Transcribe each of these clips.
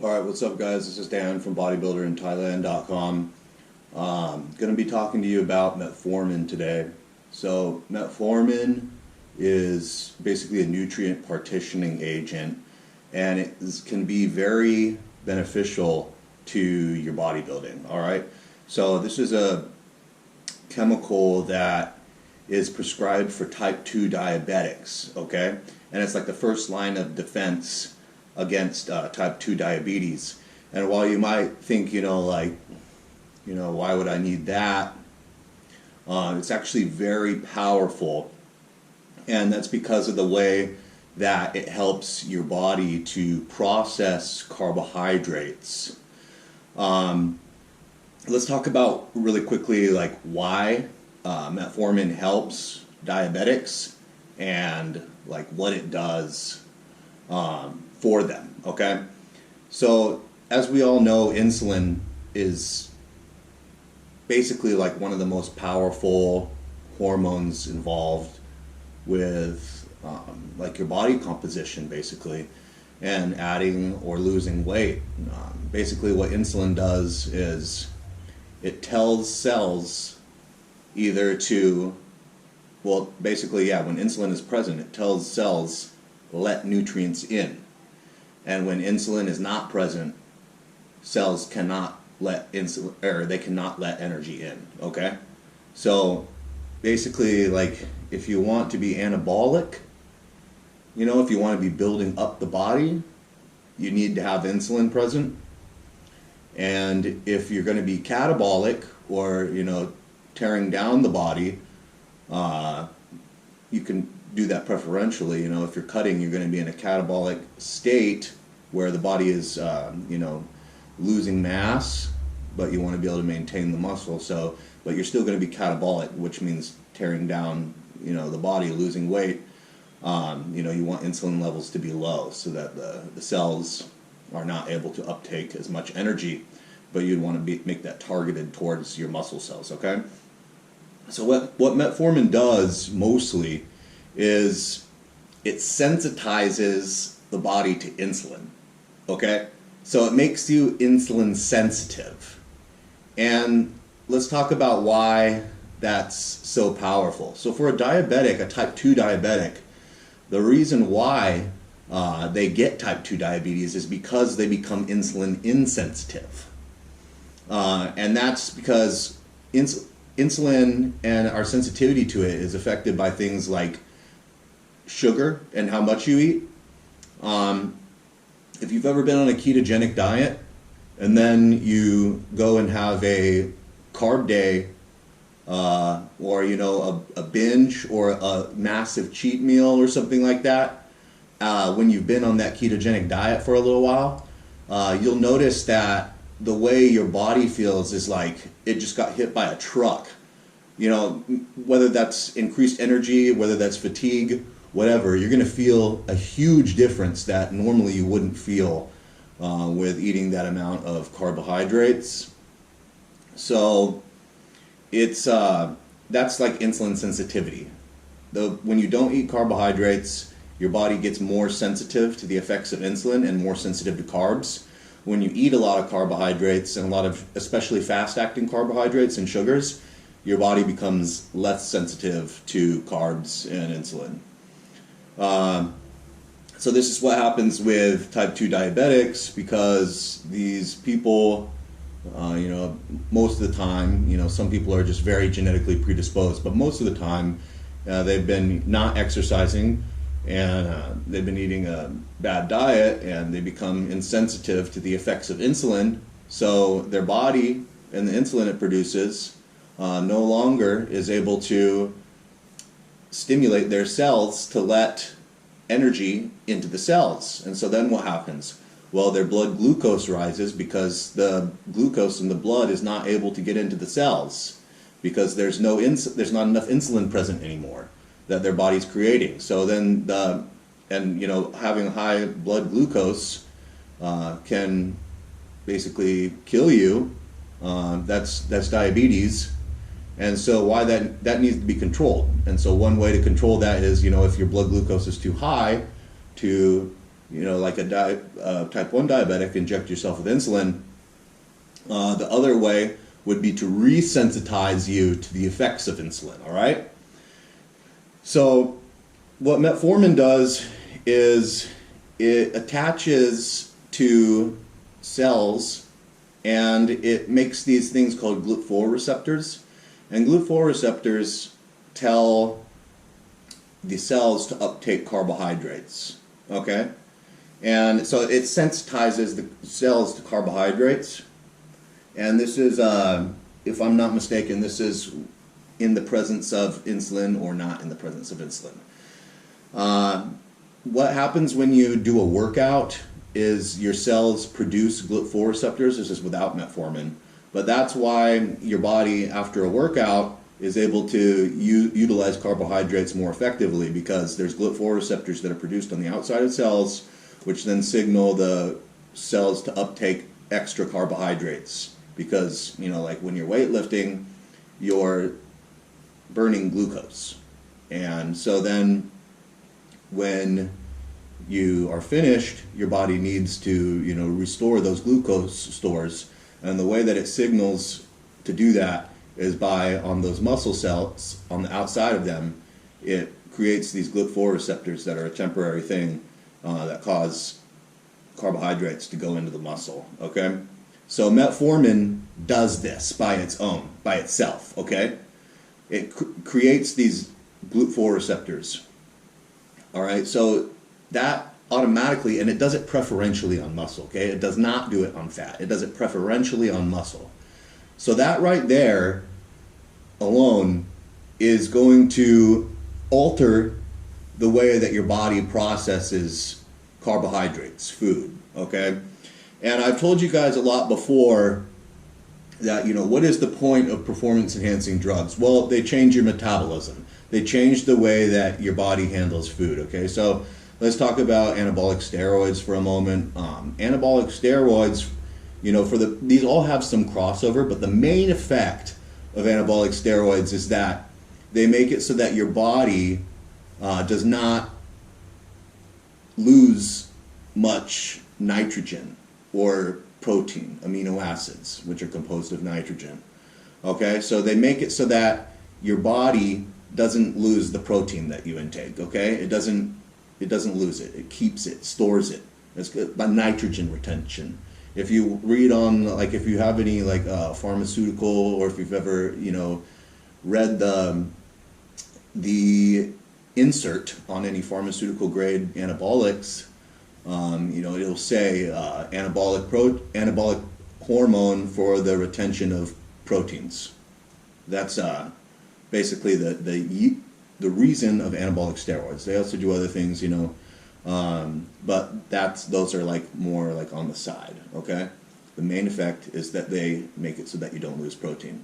Alright, what's up guys? This is Dan from bodybuilderinthailand.com. Going to be talking to you about metformin today. So metformin is basically a nutrient partitioning agent, and it can be very beneficial to your bodybuilding. Alright, so this is a chemical that is prescribed for type 2 diabetics, okay? And it's like the first line of defense against type 2 diabetes. And while you might think, why would I need that? It's actually very powerful, and that's because of the way that it helps your body to process carbohydrates. Let's talk about really quickly why metformin helps diabetics and what it does for them, okay? So as we all know, insulin is basically one of the most powerful hormones involved with your body composition, basically, and adding or losing weight. Basically what insulin does is it tells cells either to, when insulin is present, it tells cells let nutrients in. And when insulin is not present, cells cannot let they cannot let energy in, okay? So basically, if you want to be anabolic, if you want to be building up the body, you need to have insulin present. And if you're going to be catabolic, or tearing down the body, you can do that preferentially. If you're cutting, you're going to be in a catabolic state where the body is losing mass, but you want to be able to maintain the muscle. But you're still going to be catabolic, which means tearing down the body, losing weight. You want insulin levels to be low so that the cells are not able to uptake as much energy, but you'd want to make that targeted towards your muscle cells, okay? So what metformin does mostly is it sensitizes the body to insulin, okay? So it makes you insulin sensitive. And let's talk about why that's so powerful. So for a diabetic, a type 2 diabetic, the reason why they get type 2 diabetes is because they become insulin insensitive. And that's because insulin and our sensitivity to it is affected by things like sugar and how much you eat. If you've ever been on a ketogenic diet and then you go and have a carb day, or a binge or a massive cheat meal or something like that, when you've been on that ketogenic diet for a little while, you'll notice that the way your body feels is like it just got hit by a truck. Whether that's increased energy, whether that's fatigue, whatever, you're going to feel a huge difference that normally you wouldn't feel with eating that amount of carbohydrates. So it's that's like insulin sensitivity. When you don't eat carbohydrates, your body gets more sensitive to the effects of insulin and more sensitive to carbs. When you eat a lot of carbohydrates, and a lot of especially fast-acting carbohydrates and sugars, your body becomes less sensitive to carbs and insulin. So this is what happens with type 2 diabetics, because these people, most of the time, some people are just very genetically predisposed, but most of the time they've been not exercising, and they've been eating a bad diet, and they become insensitive to the effects of insulin. So their body and the insulin it produces no longer is able to stimulate their cells to let energy into the cells. And so then what happens? Well, their blood glucose rises because the glucose in the blood is not able to get into the cells because there's not enough insulin present anymore that their body's creating. So then having high blood glucose can basically kill you. That's diabetes. And so why that needs to be controlled. And so one way to control that is, if your blood glucose is too high, to like a type 1 diabetic, inject yourself with insulin. The other way would be to resensitize you to the effects of insulin, all right? So what metformin does is it attaches to cells and it makes these things called GLUT4 receptors. And GLUT4 receptors tell the cells to uptake carbohydrates, okay? And so it sensitizes the cells to carbohydrates. And this is, if I'm not mistaken, this is in the presence of insulin or not in the presence of insulin. What happens when you do a workout is your cells produce GLUT4 receptors. This is without metformin. But that's why your body, after a workout, is able to utilize carbohydrates more effectively, because there's GLUT4 receptors that are produced on the outside of cells, which then signal the cells to uptake extra carbohydrates. Because, like when you're weightlifting, you're burning glucose. And so then when you are finished, your body needs to, restore those glucose stores. And the way that it signals to do that is by, on those muscle cells, on the outside of them, it creates these GLUT4 receptors that are a temporary thing that cause carbohydrates to go into the muscle, okay? So metformin does this by itself, okay? It creates these GLUT4 receptors, all right? So that automatically, and it does it preferentially on muscle, okay? It does not do it on fat. It does it preferentially on muscle. So that right there alone is going to alter the way that your body processes carbohydrates, food, okay? And I've told you guys a lot before that, what is the point of performance-enhancing drugs? Well, they change your metabolism. They change the way that your body handles food, okay? So let's talk about anabolic steroids for a moment. Anabolic steroids, these all have some crossover, but the main effect of anabolic steroids is that they make it so that your body does not lose much nitrogen or protein, amino acids, which are composed of nitrogen. Okay, so they make it so that your body doesn't lose the protein that you intake. Okay, it doesn't lose it. It keeps it, stores it. It's good by nitrogen retention. If you read on, like, if you have any pharmaceutical, or if you've ever read the insert on any pharmaceutical grade anabolics, it'll say anabolic hormone for the retention of proteins. That's basically the reason of anabolic steroids. They also do other things, but those are more on the side. Okay, the main effect is that they make it so that you don't lose protein.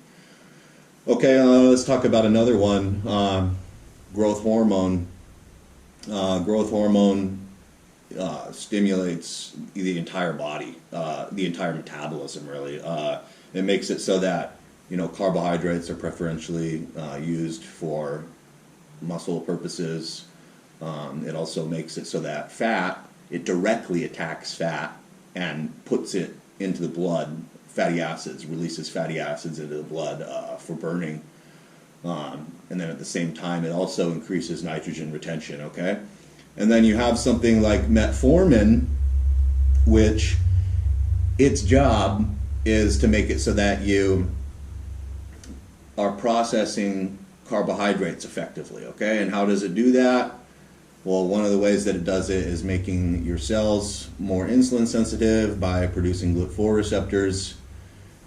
Okay, let's talk about another one. Growth hormone. Growth hormone stimulates the entire body, the entire metabolism, really. It makes it so that carbohydrates are preferentially used for muscle purposes. It also makes it so that it directly attacks fat and puts it into the blood, fatty acids, releases fatty acids into the blood for burning. And then at the same time, it also increases nitrogen retention, okay? And then you have something like metformin, which its job is to make it so that you are processing carbohydrates effectively, okay? And how does it do that? Well, one of the ways that it does it is making your cells more insulin sensitive by producing GLUT4 receptors,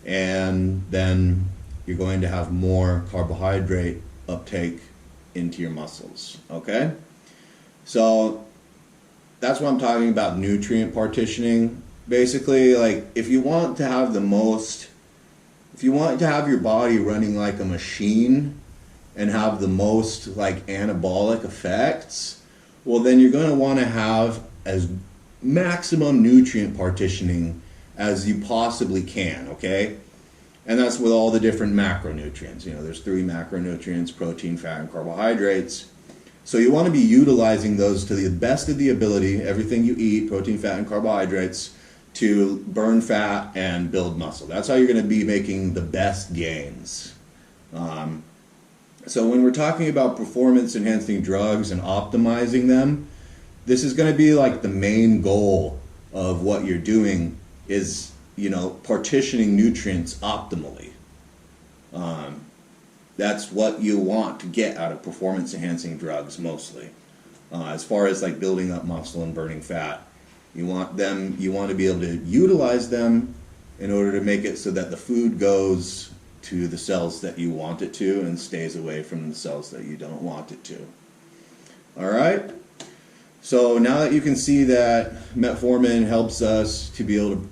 and then you're going to have more carbohydrate uptake into your muscles, okay? So that's what I'm talking about, nutrient partitioning. Basically, if you want to have your body running like a machine and have the most anabolic effects, well, then you're going to want to have as maximum nutrient partitioning as you possibly can, okay? And that's with all the different macronutrients. There's 3 macronutrients: protein, fat, and carbohydrates. So you want to be utilizing those to the best of the ability, everything you eat, protein, fat, and carbohydrates, to burn fat and build muscle. That's how you're going to be making the best gains. So when we're talking about performance enhancing drugs and optimizing them, this is going to be like the main goal of what you're doing is, partitioning nutrients optimally. That's what you want to get out of performance enhancing drugs mostly. As far as like building up muscle and burning fat, you want to be able to utilize them in order to make it so that the food goes to the cells that you want it to and stays away from the cells that you don't want it to. All right? So now that you can see that metformin helps us to be able to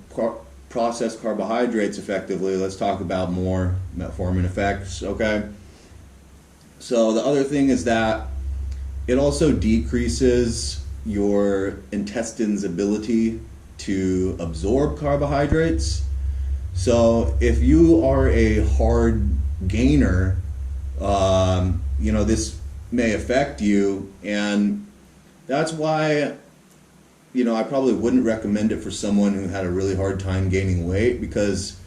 process carbohydrates effectively, let's talk about more metformin effects, okay? So the other thing is that it also decreases your intestine's ability to absorb carbohydrates. So if you are a hard gainer, this may affect you, and that's why I probably wouldn't recommend it for someone who had a really hard time gaining weight, because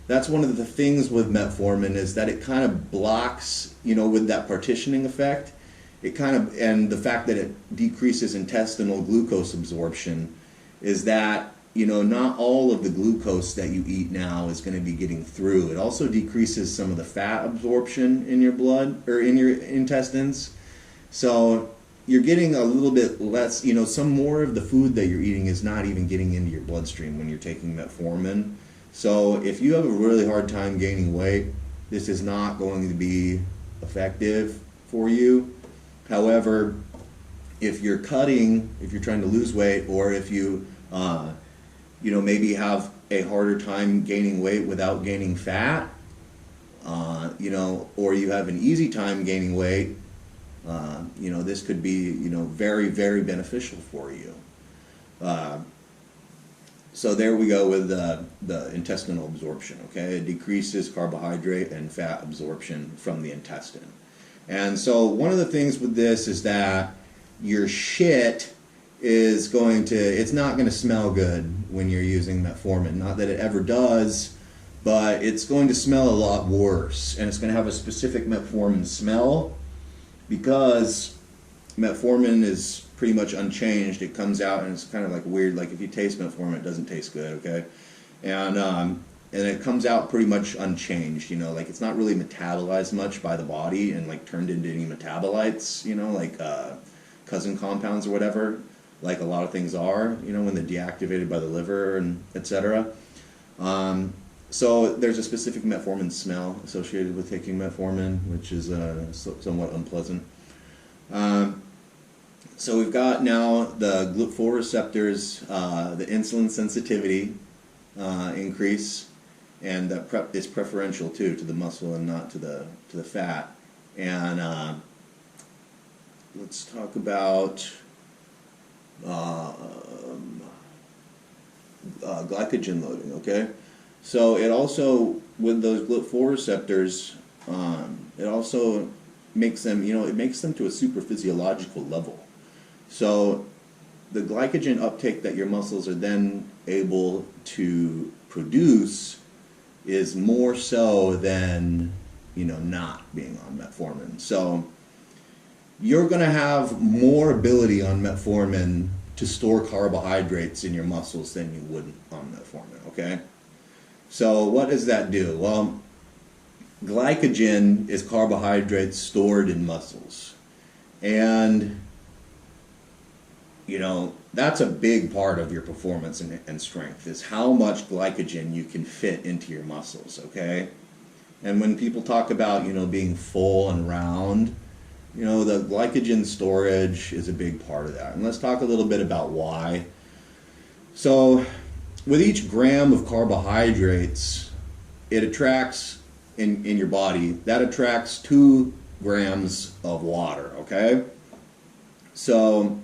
that's one of the things with metformin is that it kind of blocks, with that partitioning effect, and the fact that it decreases intestinal glucose absorption is that, not all of the glucose that you eat now is going to be getting through. It also decreases some of the fat absorption in your blood or in your intestines. So you're getting a little bit less, some more of the food that you're eating is not even getting into your bloodstream when you're taking metformin. So if you have a really hard time gaining weight, this is not going to be effective for you. However, if you're trying to lose weight, or if you, maybe have a harder time gaining weight without gaining fat, or you have an easy time gaining weight, this could be, very, very beneficial for you. So there we go with the intestinal absorption, okay? It decreases carbohydrate and fat absorption from the intestine. And so one of the things with this is that your shit it's not going to smell good when you're using metformin. Not that it ever does, but it's going to smell a lot worse. And it's going to have a specific metformin smell, because metformin is pretty much unchanged. It comes out and it's kind of like weird. Like if you taste metformin, it doesn't taste good, okay? And it comes out pretty much unchanged, like it's not really metabolized much by the body and like turned into any metabolites, like cousin compounds or whatever, like a lot of things are, when they're deactivated by the liver and etc. So there's a specific metformin smell associated with taking metformin, which is somewhat unpleasant. So we've got now the GLUT4 receptors, the insulin sensitivity increase, and that is preferential too to the muscle and not to the fat. And let's talk about glycogen loading, okay? So it also, with those GLUT4 receptors, it also makes them, it makes them to a super physiological level. So the glycogen uptake that your muscles are then able to produce is more so than, not being on metformin. So you're going to have more ability on metformin to store carbohydrates in your muscles than you would on metformin, okay? So what does that do? Well, glycogen is carbohydrates stored in muscles. And, that's a big part of your performance and strength, is how much glycogen you can fit into your muscles, okay? And when people talk about, being full and round, the glycogen storage is a big part of that. And let's talk a little bit about why. So with each gram of carbohydrates, it attracts in your body, that attracts 2 grams of water, okay? So,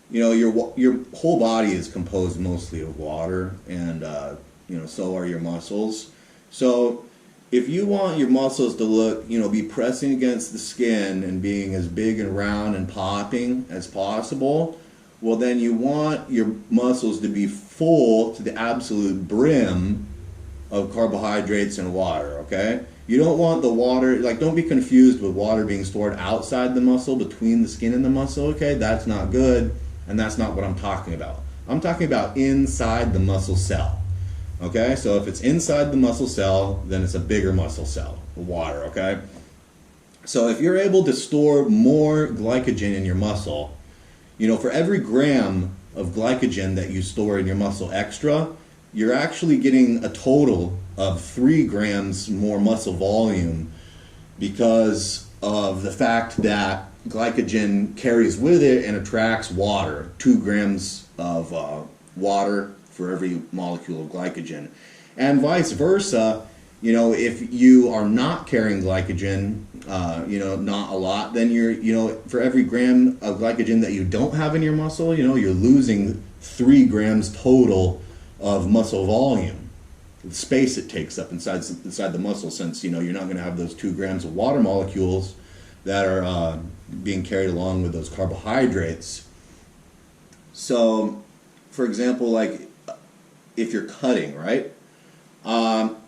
your whole body is composed mostly of water, and, so are your muscles. So if you want your muscles to look, be pressing against the skin and being as big and round and popping as possible, well, then you want your muscles to be full to the absolute brim of carbohydrates and water, okay? You don't want the water, like, don't be confused with water being stored outside the muscle, between the skin and the muscle, okay? That's not good, and that's not what I'm talking about. I'm talking about inside the muscle cell, okay? So if it's inside the muscle cell, then it's a bigger muscle cell, water, okay? So if you're able to store more glycogen in your muscle, for every gram of glycogen that you store in your muscle extra, you're actually getting a total of 3 grams more muscle volume because of the fact that glycogen carries with it and attracts water, 2 grams of water for every molecule of glycogen. And vice versa, if you are not carrying glycogen, not a lot, then you're, for every gram of glycogen that you don't have in your muscle, you're losing 3 grams total of muscle volume, the space it takes up inside the muscle, since you're not going to have those 2 grams of water molecules that are being carried along with those carbohydrates. So, for example, like if you're cutting, right?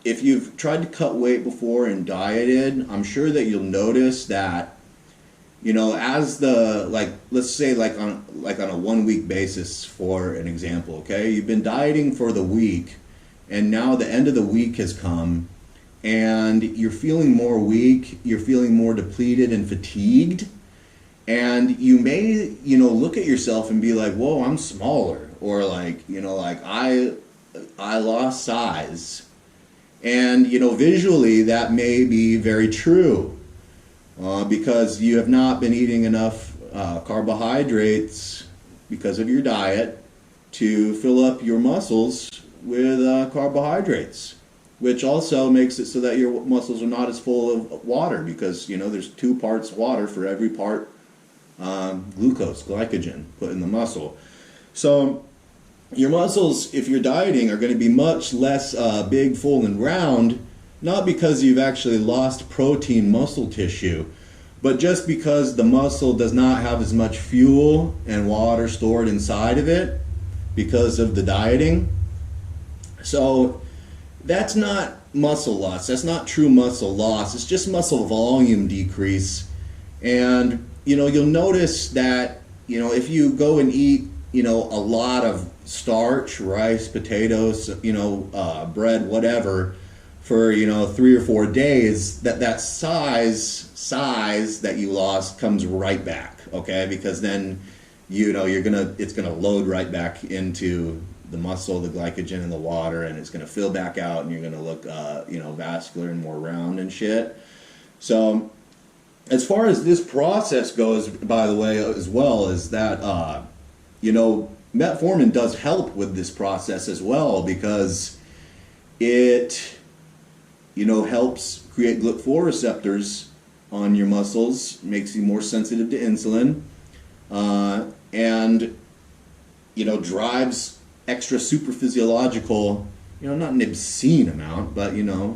If you've tried to cut weight before and dieted, I'm sure that you'll notice that, as let's say on a 1 week basis, for an example, okay? You've been dieting for the week, and now the end of the week has come, and you're feeling more weak, you're feeling more depleted and fatigued, and you may, look at yourself and be like, whoa, I'm smaller, or I lost size. And, visually that may be very true because you have not been eating enough carbohydrates because of your diet to fill up your muscles with carbohydrates, which also makes it so that your muscles are not as full of water because, there's 2 parts water for every part glucose, glycogen put in the muscle. So your muscles, if you're dieting, are going to be much less big, full, and round, not because you've actually lost protein muscle tissue, but just because the muscle does not have as much fuel and water stored inside of it because of the dieting. So that's not muscle loss. That's not true muscle loss. It's just muscle volume decrease. And, you'll notice that, if you go and eat, a lot of starch, rice, potatoes, bread, whatever, for 3 or 4 days, that size that you lost comes right back, okay? Because then it's gonna load right back into the muscle, the glycogen and the water, and it's gonna fill back out, and you're gonna look vascular and more round and shit. So as far as this process goes, by the way, as well, is that metformin does help with this process as well, because it, helps create GLUT4 receptors on your muscles, makes you more sensitive to insulin, and, drives extra superphysiological, not an obscene amount, but,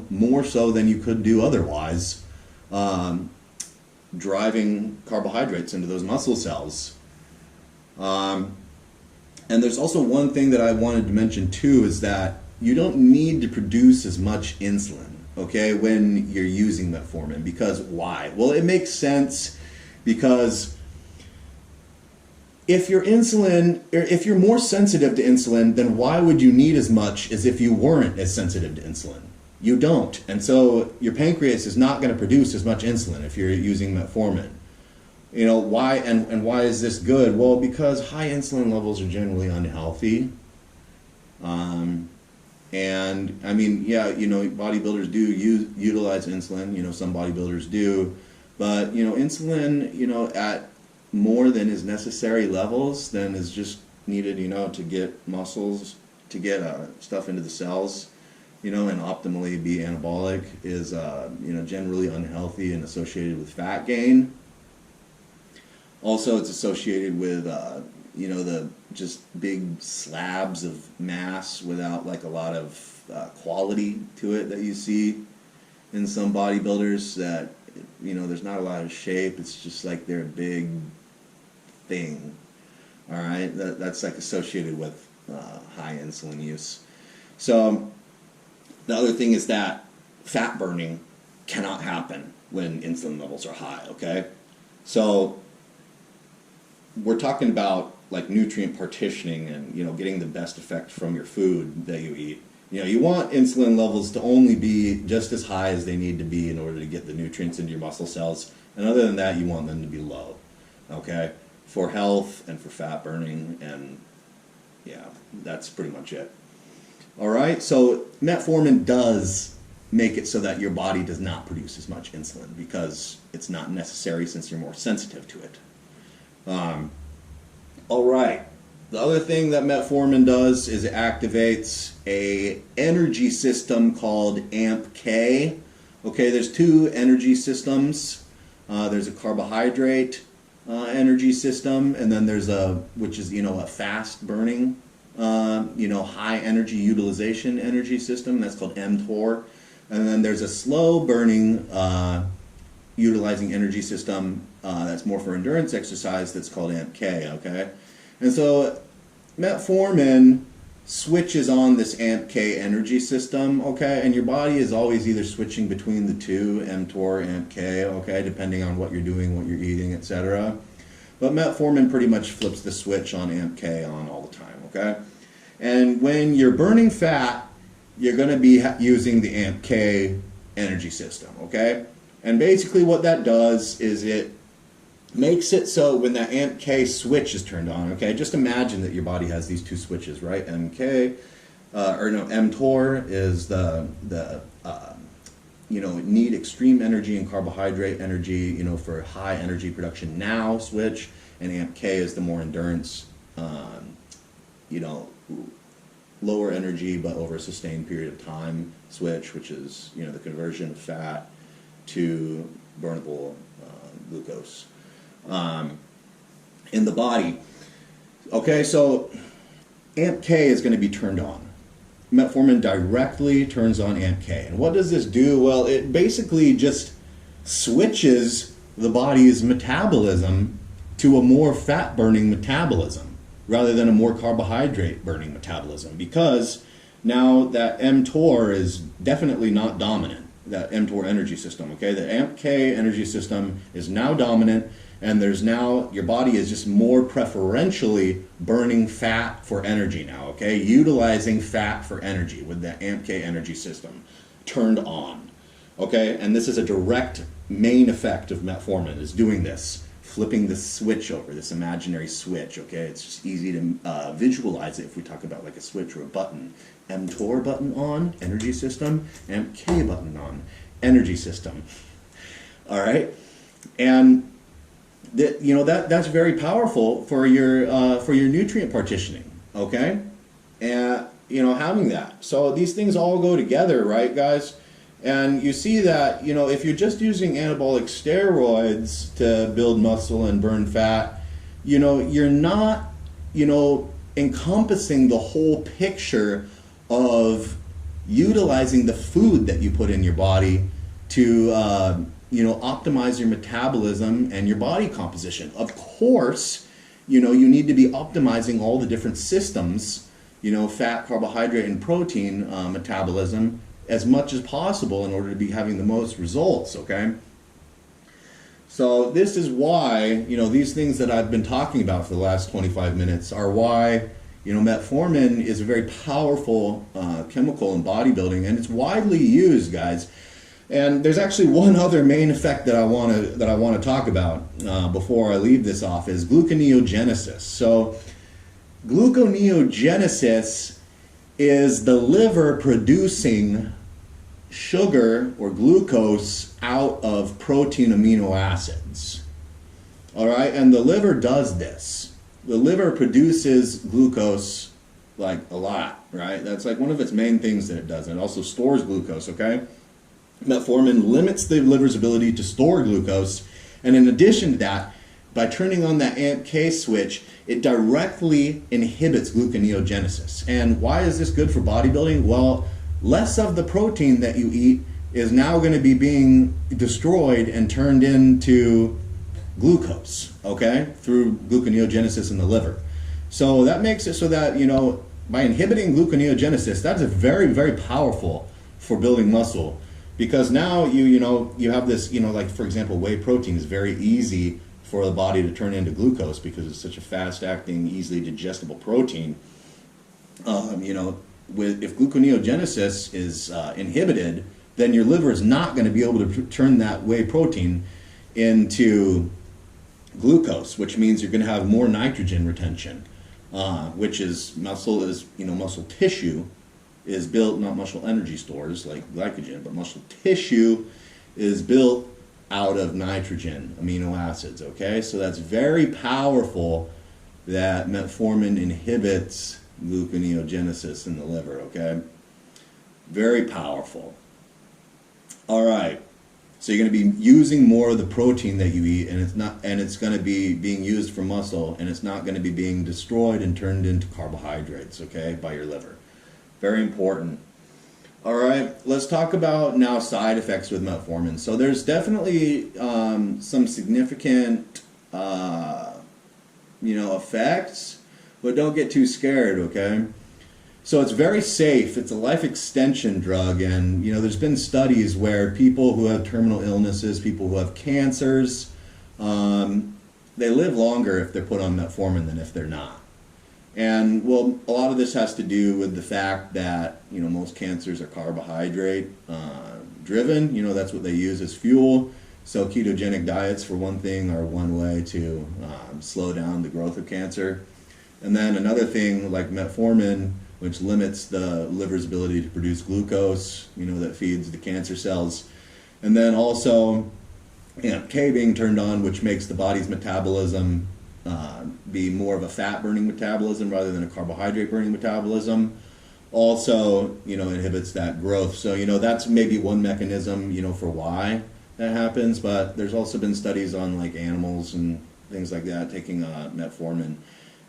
more so than you could do otherwise, driving carbohydrates into those muscle cells. And there's also one thing that I wanted to mention too, is that you don't need to produce as much insulin, okay, when you're using metformin. Because why? Well, it makes sense because if you're more sensitive to insulin, then why would you need as much as if you weren't as sensitive to insulin? You don't. And so your pancreas is not going to produce as much insulin if you're using metformin. Why and why is this good? Well, because high insulin levels are generally unhealthy. And I mean, yeah, bodybuilders do utilize insulin, some bodybuilders do, but, insulin, at more than is necessary levels than is just needed, to get muscles, to get stuff into the cells, and optimally be anabolic is, generally unhealthy and associated with fat gain. Also, it's associated with, the just big slabs of mass without a lot of quality to it that you see in some bodybuilders that, you know, there's not a lot of shape. It's just like they're a big thing. All right, that's like associated with high insulin use. So the other thing is that fat burning cannot happen when insulin levels are high. Okay, so we're talking about like nutrient partitioning and, you know, getting the best effect from your food that you eat. You know, you want insulin levels to only be just as high as they need to be in order to get the nutrients into your muscle cells. And other than that, you want them to be low, okay, for health and for fat burning. And yeah, that's pretty much it. All right, so metformin does make it so that your body does not produce as much insulin because it's not necessary since you're more sensitive to it. All right. The other thing that metformin does is it activates a energy system called AMP-K. Okay, there's two energy systems. There's a carbohydrate energy system, and then there's which is, you know, a fast burning, you know, high energy utilization energy system. That's called mTOR. And then there's a slow burning utilizing energy system that's more for endurance exercise that's called AMP-K, okay? And so metformin switches on this AMP-K energy system, okay? And your body is always either switching between the two, mTOR, AMP-K, okay, depending on what you're doing, what you're eating, etc. But metformin pretty much flips the switch on AMP-K on all the time, okay? And when you're burning fat, you're going to be using the AMP-K energy system, okay? And basically what that does is it makes it so when that AMP-K switch is turned on, okay, just imagine that your body has these two switches, right? mTOR is you know, need extreme energy and carbohydrate energy, you know, for high energy production now switch, and AMP-K is the more endurance, you know, lower energy but over a sustained period of time switch, which is, you know, the conversion of fat to burnable glucose in the body. Okay, so AMP-K is going to be turned on. Metformin directly turns on AMP-K. And what does this do? Well, it basically just switches the body's metabolism to a more fat-burning metabolism rather than a more carbohydrate-burning metabolism, because now that mTOR is definitely not dominant, that mTOR energy system, okay? The AMP-K energy system is now dominant, and there's now, your body is just more preferentially burning fat for energy now, okay? Utilizing fat for energy with the AMP-K energy system turned on, okay? And this is a direct main effect of metformin, is doing this, flipping the switch over, this imaginary switch, okay? It's just easy to visualize it if we talk about like a switch or a button. mTOR button on, energy system, AMP-K button on, energy system. All right? And you know, that's very powerful for your nutrient partitioning, okay? And you know, having that. So these things all go together, right, guys? And you see that, you know, if you're just using anabolic steroids to build muscle and burn fat, you know, you're not, you know, encompassing the whole picture of utilizing the food that you put in your body to you know, optimize your metabolism and your body composition. Of course, you know, you need to be optimizing all the different systems, you know, fat, carbohydrate, and protein metabolism as much as possible in order to be having the most results, okay? So this is why, you know, these things that I've been talking about for the last 25 minutes are why, you know, metformin is a very powerful chemical in bodybuilding, and it's widely used, guys. And there's actually one other main effect that I want to talk about before I leave this off, is gluconeogenesis. So gluconeogenesis is the liver producing sugar or glucose out of protein amino acids. All right, and the liver does this. The liver produces glucose like a lot, right? That's like one of its main things that it does. And it also stores glucose, okay? Metformin limits the liver's ability to store glucose, and in addition to that, by turning on that AMP-K switch, it directly inhibits gluconeogenesis. And why is this good for bodybuilding? Well, less of the protein that you eat is now going to be being destroyed and turned into glucose, okay, through gluconeogenesis in the liver. So that makes it so that, you know, by inhibiting gluconeogenesis, that's a very, very powerful for building muscle, because now you have this, you know, like for example, whey protein is very easy for the body to turn into glucose because it's such a fast-acting, easily digestible protein. You know, if gluconeogenesis is inhibited, then your liver is not going to be able to turn that whey protein into glucose, which means you're going to have more nitrogen retention, which is muscle tissue is built, not muscle energy stores like glycogen, but muscle tissue is built out of nitrogen amino acids, okay? So that's very powerful that metformin inhibits gluconeogenesis in the liver, okay? Very powerful. All right. So you're going to be using more of the protein that you eat, and it's going to be being used for muscle, and it's not going to be being destroyed and turned into carbohydrates, okay, by your liver. Very important. All right, let's talk about now side effects with metformin. So there's definitely some significant, effects, but don't get too scared, okay? So it's very safe. It's a life extension drug, and there's been studies where people who have terminal illnesses, people who have cancers, they live longer if they're put on metformin than if they're not. And well, a lot of this has to do with the fact that most cancers are carbohydrate driven. That's what they use as fuel. So ketogenic diets, for one thing, are one way to slow down the growth of cancer. And then another thing like metformin, which limits the liver's ability to produce glucose, that feeds the cancer cells. And then also AMPK being turned on, which makes the body's metabolism be more of a fat-burning metabolism rather than a carbohydrate-burning metabolism. Also, inhibits that growth. So, that's maybe one mechanism, for why that happens. But there's also been studies on like animals and things like that taking metformin.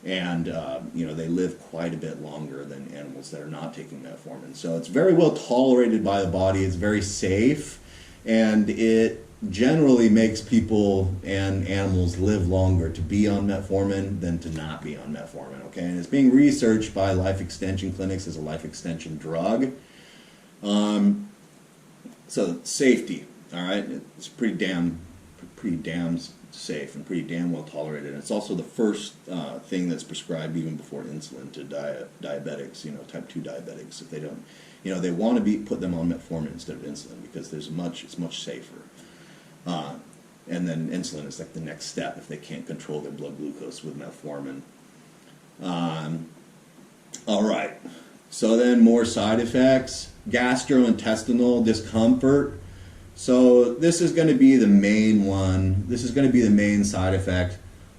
And, they live quite a bit longer than animals that are not taking metformin. So it's very well tolerated by the body. It's very safe. And it generally makes people and animals live longer to be on metformin than to not be on metformin, okay? And it's being researched by life extension clinics as a life extension drug. So safety, all right? It's pretty damn safe and pretty damn well tolerated. And it's also the first thing that's prescribed even before insulin to diabetics, type 2 diabetics. If they don't, they want to put them on metformin instead of insulin because it's much safer. And then insulin is like the next step if they can't control their blood glucose with metformin. All right. So then more side effects, gastrointestinal discomfort. So this is going to be the main one. This is going to be the main side effect.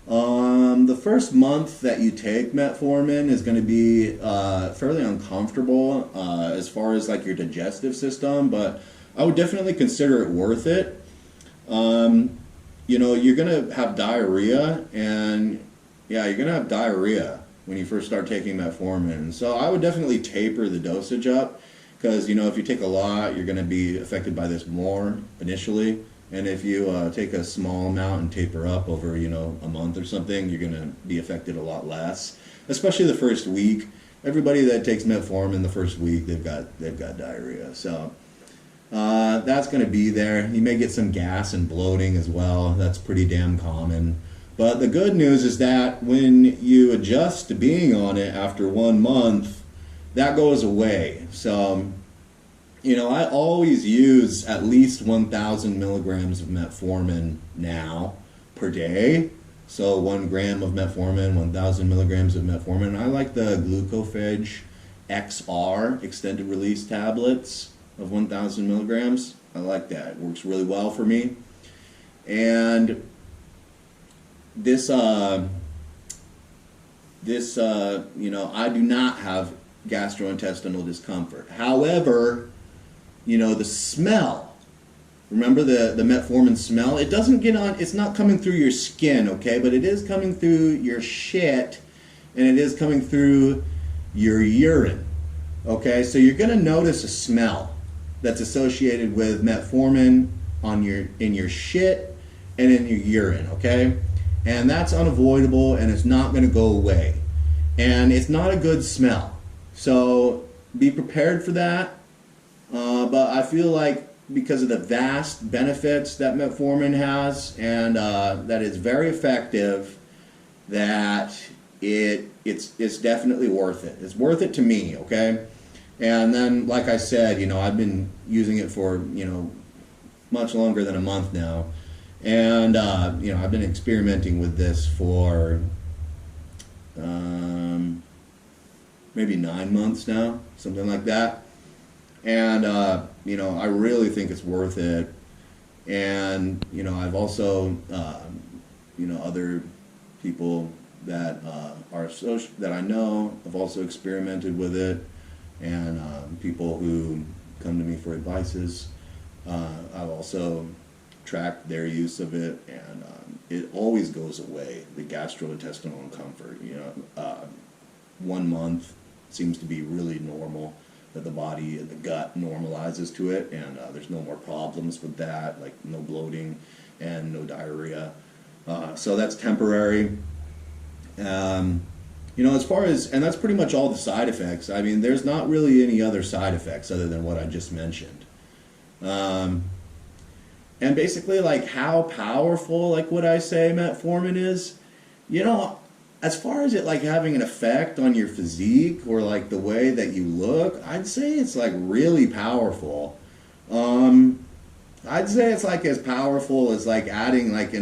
The first month that you take metformin is going to be fairly uncomfortable as far as like your digestive system, but I would definitely consider it worth it. You're going to have diarrhea, and yeah, you're going to have diarrhea when you first start taking metformin. So I would definitely taper the dosage up because, if you take a lot, you're going to be affected by this more initially. And if you take a small amount and taper up over, a month or something, you're going to be affected a lot less, especially the first week. Everybody that takes metformin the first week, they've got diarrhea. So that's going to be there. You may get some gas and bloating as well. That's pretty damn common. But the good news is that when you adjust to being on it after 1 month, that goes away. So, I always use at least 1,000 milligrams of metformin now per day. So 1 gram of metformin, 1,000 milligrams of metformin. I like the Glucophage XR extended release tablets of 1,000 milligrams. I like that. It works really well for me. And this, I do not have gastrointestinal discomfort. However, the smell, remember the metformin smell? It doesn't get on, it's not coming through your skin, okay? But it is coming through your shit, and it is coming through your urine, okay? So you're going to notice a smell. that's associated with metformin in your shit and in your urine, okay? And that's unavoidable, and it's not going to go away. And it's not a good smell. So be prepared for that. But I feel like because of the vast benefits that metformin has, and that it's very effective, that it's definitely worth it. It's worth it to me, okay? And then, like I said, I've been using it for, much longer than a month now. And, I've been experimenting with this for maybe 9 months now, something like that. And, I really think it's worth it. And, I've also, other people that that I know have also experimented with it, and people who come to me for advices. I've also tracked their use of it, and it always goes away, the gastrointestinal discomfort. 1 month seems to be really normal, that the body and the gut normalizes to it, and there's no more problems with that, like no bloating and no diarrhea. So that's temporary. As far as, and that's pretty much all the side effects. I mean, there's not really any other side effects other than what I just mentioned. And basically, like, how powerful, like, would I say metformin is? As far as it, like, having an effect on your physique or, like, the way that you look, I'd say it's, like, really powerful. I'd say it's, like, as powerful as, like, adding, like,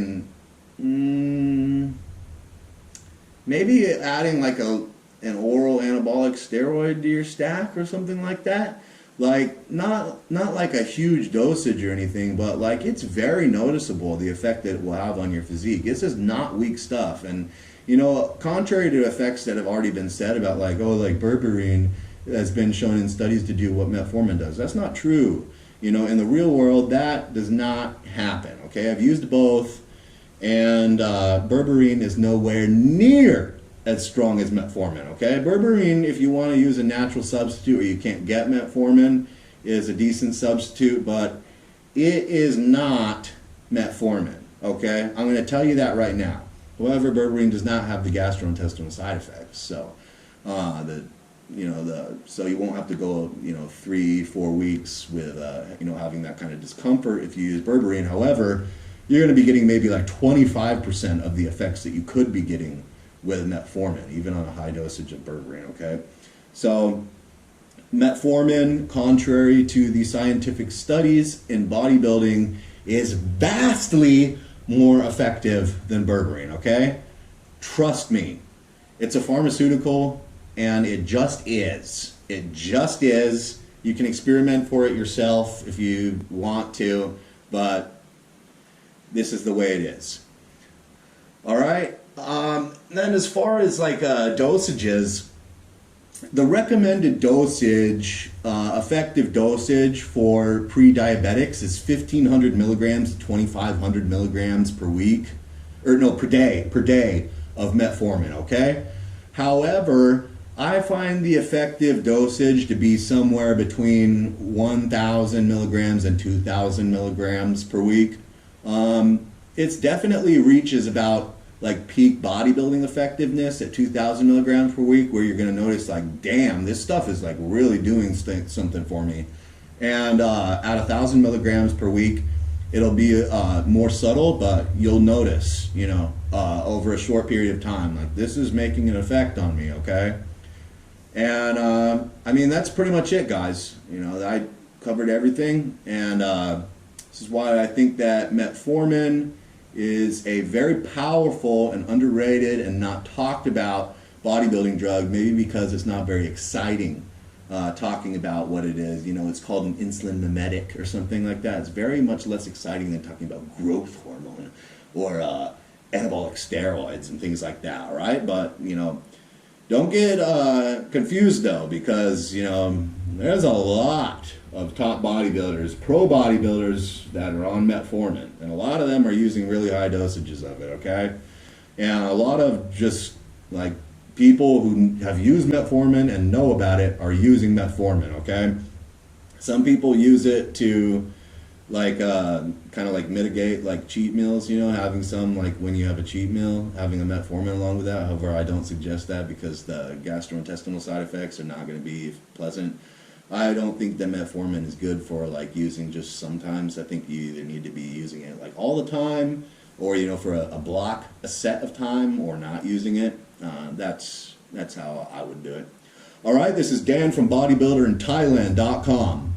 maybe adding, like, an oral anabolic steroid to your stack or something like that. Like, not like a huge dosage or anything, but like it's very noticeable, the effect that it will have on your physique. This is not weak stuff. And contrary to effects that have already been said about like berberine has been shown in studies to do what metformin does, that's not true. In the real world, that does not happen. Okay, I've used both, and berberine is nowhere near as strong as metformin, okay? Berberine, if you want to use a natural substitute or you can't get metformin, is a decent substitute, but it is not metformin, okay? I'm going to tell you that right now. However, berberine does not have the gastrointestinal side effects, so so you won't have to go 3-4 weeks with having that kind of discomfort if you use berberine. However, you're going to be getting maybe like 25% of the effects that you could be getting with metformin, even on a high dosage of berberine, okay? So metformin, contrary to the scientific studies in bodybuilding, is vastly more effective than berberine, okay? Trust me. It's a pharmaceutical, and it just is. It just is. You can experiment for it yourself if you want to, but this is the way it is. All right? Then as far as like dosages, the recommended dosage, effective dosage for pre-diabetics is 1,500 milligrams to 2,500 milligrams per week, or no, per day of metformin, okay? However, I find the effective dosage to be somewhere between 1,000 milligrams and 2,000 milligrams per week. It's definitely reaches about like peak bodybuilding effectiveness at 2,000 milligrams per week, where you're going to notice like, damn, this stuff is like really doing something for me. And at 1,000 milligrams per week, it'll be more subtle, but you'll notice, over a short period of time, like this is making an effect on me, okay? And I mean, that's pretty much it, guys. I covered everything, and this is why I think that metformin is a very powerful and underrated and not talked about bodybuilding drug, maybe because it's not very exciting talking about what it is. It's called an insulin mimetic or something like that. It's very much less exciting than talking about growth hormone or anabolic steroids and things like that, all right? But, don't get confused though, because, there's a lot of top bodybuilders, pro bodybuilders that are on metformin, and a lot of them are using really high dosages of it, okay? And a lot of just like people who have used metformin and know about it are using metformin, okay? Some people use it to like kind of like mitigate like cheat meals, you know, having some like when you have a cheat meal, having a metformin along with that. However, I don't suggest that because the gastrointestinal side effects are not going to be pleasant. I don't think that metformin is good for like using just sometimes. I think you either need to be using it like all the time, or you know, for a block, a set of time, or not using it. That's how I would do it. All right, this is Dan from bodybuilder in Thailand.com.